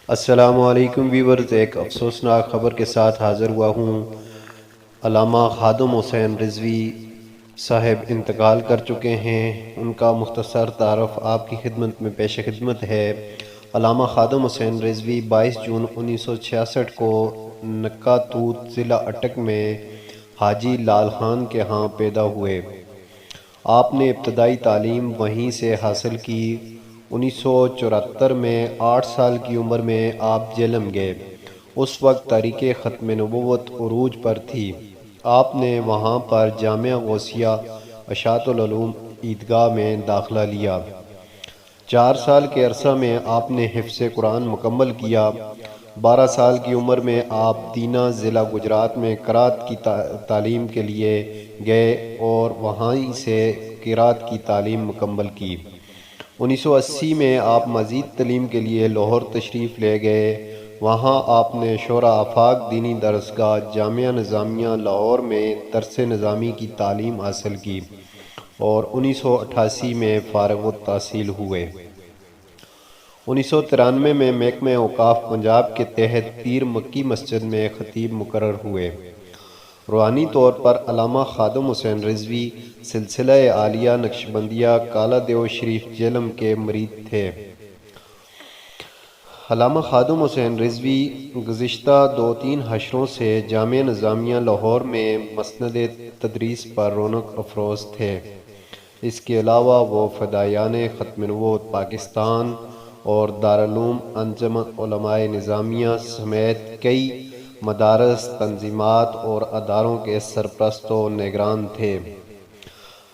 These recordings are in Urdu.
السلام علیکم ویورز، ایک افسوسناک خبر کے ساتھ حاضر ہوا ہوں۔ علامہ خادم حسین رضوی صاحب انتقال کر چکے ہیں۔ ان کا مختصر تعارف آپ کی خدمت میں پیش خدمت ہے۔ علامہ خادم حسین رضوی 22 جون 1966 کو نکا توت ضلع اٹک میں حاجی لال خان کے ہاں پیدا ہوئے۔ آپ نے ابتدائی تعلیم وہیں سے حاصل کی۔ 1974 میں 8 سال کی عمر میں آپ جہلم گئے۔ اس وقت تاریخ ختم نبوت عروج پر تھی۔ آپ نے وہاں پر جامعہ غوثیہ اشاعت العلوم عیدگاہ میں داخلہ لیا۔ 4 سال کے عرصہ میں آپ نے حفظ قرآن مکمل کیا۔ 12 سال کی عمر میں آپ دینا ضلع گجرات میں قرأت کی تعلیم کے لیے گئے اور وہاں سے قرأت کی تعلیم مکمل کی۔ 1980 میں آپ مزید تعلیم کے لیے لاہور تشریف لے گئے۔ وہاں آپ نے شورا آفاق دینی درسگاہ جامعہ نظامیہ لاہور میں درس نظامی کی تعلیم حاصل کی اور 1988 میں فارغ التحصیل ہوئے۔ 1993 میں محکمہ اوقاف پنجاب کے تحت پیر مکی مسجد میں خطیب مقرر ہوئے۔ روحانی طور پر علامہ خادم حسین رضوی سلسلہ عالیہ نقشبندیہ کالا دیو شریف جہلم کے مرید تھے۔ علامہ خادم حسین رضوی گزشتہ 2-3 حشروں سے جامعہ نظامیہ لاہور میں مسند تدریس پر رونق افروز تھے۔ اس کے علاوہ وہ فدائیان ختم نبوت پاکستان اور دارالعلوم انجمن علماء نظامیہ سمیت کئی مدارس، تنظیمات اور اداروں کے سرپرست و نگران تھے۔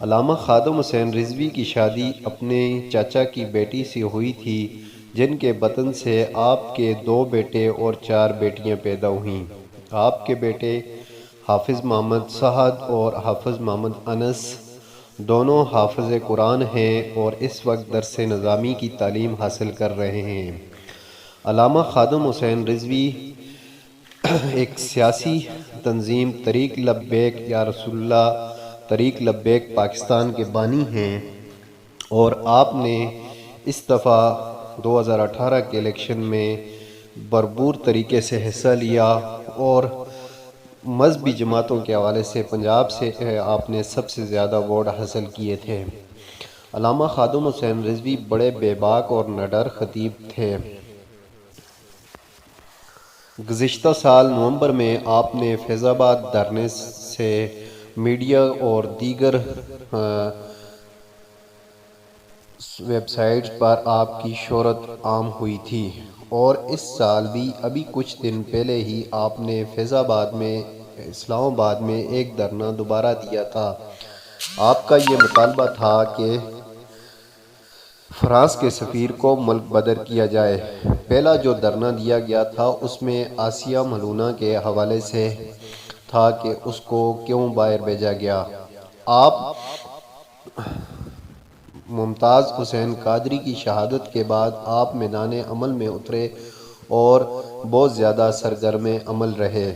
علامہ خادم حسین رضوی کی شادی اپنے چاچا کی بیٹی سے ہوئی تھی، جن کے بطن سے آپ کے 2 بیٹے اور 4 بیٹیاں پیدا ہوئیں۔ آپ کے بیٹے حافظ محمد سعد اور حافظ محمد انس دونوں حافظ قرآن ہیں اور اس وقت درس نظامی کی تعلیم حاصل کر رہے ہیں۔ علامہ خادم حسین رضوی ایک سیاسی تنظیم تحریک لبیک یا رسول اللہ تحریک لبیک پاکستان کے بانی ہیں اور آپ نے اس دفعہ 2018 کے الیکشن میں بھرپور طریقے سے حصہ لیا اور مذہبی جماعتوں کے حوالے سے پنجاب سے آپ نے سب سے زیادہ ووٹ حاصل کیے تھے۔ علامہ خادم حسین رضوی بڑے بے باک اور نڈر خطیب تھے۔ گزشتہ سال نومبر میں آپ نے فیض آباد دھرنے سے میڈیا اور دیگر ویب سائٹس پر آپ کی شہرت عام ہوئی تھی اور اس سال بھی ابھی کچھ دن پہلے ہی آپ نے فیض آباد میں اسلام آباد میں ایک دھرنا دوبارہ دیا تھا۔ آپ کا یہ مطالبہ تھا کہ فرانس کے سفیر کو ملک بدر کیا جائے۔ پہلا جو دھرنا دیا گیا تھا اس میں آسیہ ملونہ کے حوالے سے تھا کہ اس کو کیوں باہر بھیجا گیا۔ آپ ممتاز حسین قادری کی شہادت کے بعد آپ میدان عمل میں اترے اور بہت زیادہ سرگرم عمل رہے۔